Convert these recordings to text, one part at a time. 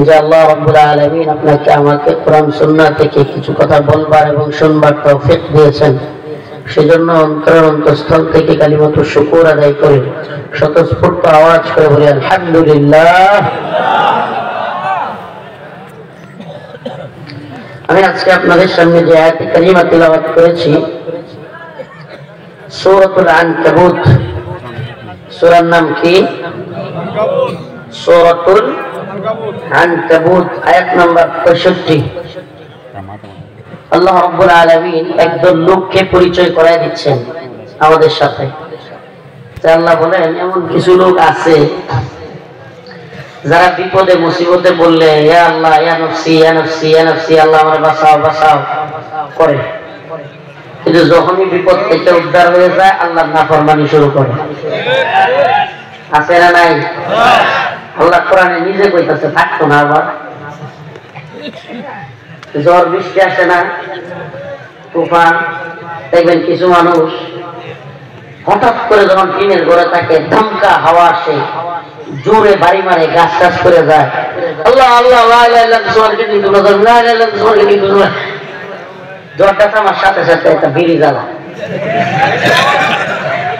যে আল্লাহ রাব্বুল আলামিন আপনাকে আমাকে কোরআন সুন্নাহ থেকে কিছু কথা বলবার এবং শুনবার তৌফিক দিয়েছেন, সেজন্য অন্তরস্থল থেকে কালিমাতু শুকর আদায় করে স্বতঃস্ফূর্ত আওয়াজ করে বলি আলহামদুলিল্লাহ। আমি আজকে আপনাদের সামনে যে আয়াতে কারিমা তিলাওয়াত করেছি, সূরাতুল আনকাবুত। সূরার নাম কি? সূরাতুল আনকাবুত, আয়াত নাম্বার 65। আল্লাহ রাব্বুল আলামিন একদল লোককে পরিচয় করায় দিচ্ছেন আমাদের সাথে। আল্লাহ বলেন, এমন কিছু লোক আছে যারা বিপদে মুসিবতে বললে ইয়া আল্লাহ, ইয়া নফসি, ইয়া নফসি, ইয়া নফসি, আল্লাহ আমারে বাঁচাও বাঁচাও করে, কিন্তু যখনই বিপদ থেকে উদ্ধার হয়ে যায় আল্লাহর নাফরমানি শুরু করে। আছে না নাই? আল্লাহ কোরআনে নিজে কইতাছে, থাকতো না আবার ঝড় বৃষ্টি আসে না, তুফান, দেখবেন কিছু মানুষ হঠাৎ করে যখন টিনের ঘরে থাকে ধামকা হাওয়া আসে, জোরে বাড়ি মারে, গাছ টাছ করে যায়। আল্লাহ আল্লাহ লা ইলাহা ইল্লাল্লাহ, লা ইলাহা ইল্লাল্লাহ, জ্বরটা আমার সাথে সাথে একটা বিড়ি জ্বালা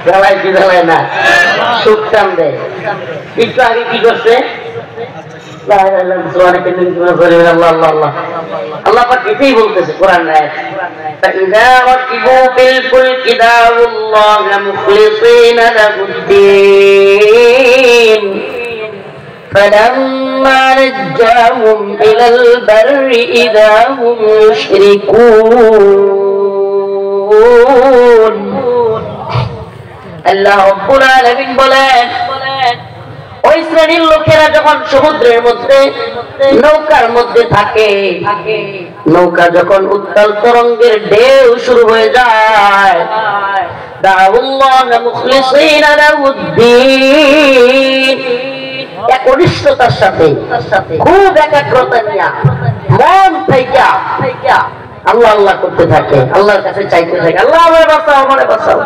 জ্বালায় কি জ্বালায় না, সুখ টান দেয়। একটু আগে কি করছে? আল্লাহ পাক এটাই বলতেছে কোরআন আয়াত, فإذا ركبوا في الفلك دعوا الله مخلصين له الدين فلما نجاهم إلى البر إذا هم يشركون। আল্লাহ রাব্বুল আলামিন বলেন, ওই শ্রেণীর লোকেরা যখন সমুদ্রের মধ্যে নৌকার মধ্যে থাকে, নৌকা যখন উত্তাল তরঙ্গের ঢেউ শুরু হয়ে যায়, দাউল্লাহ মুখলিসিনা লাহুদ্দিন, একনিষ্ঠতার সাথে খুব একাগ্রতা নিয়ে মন থেকে আল্লাহ আল্লাহ করতে থাকে, আল্লাহর কাছে চাইতে থাকে, আল্লাহ আমারে বাঁচাও, আমারে বাঁচাও।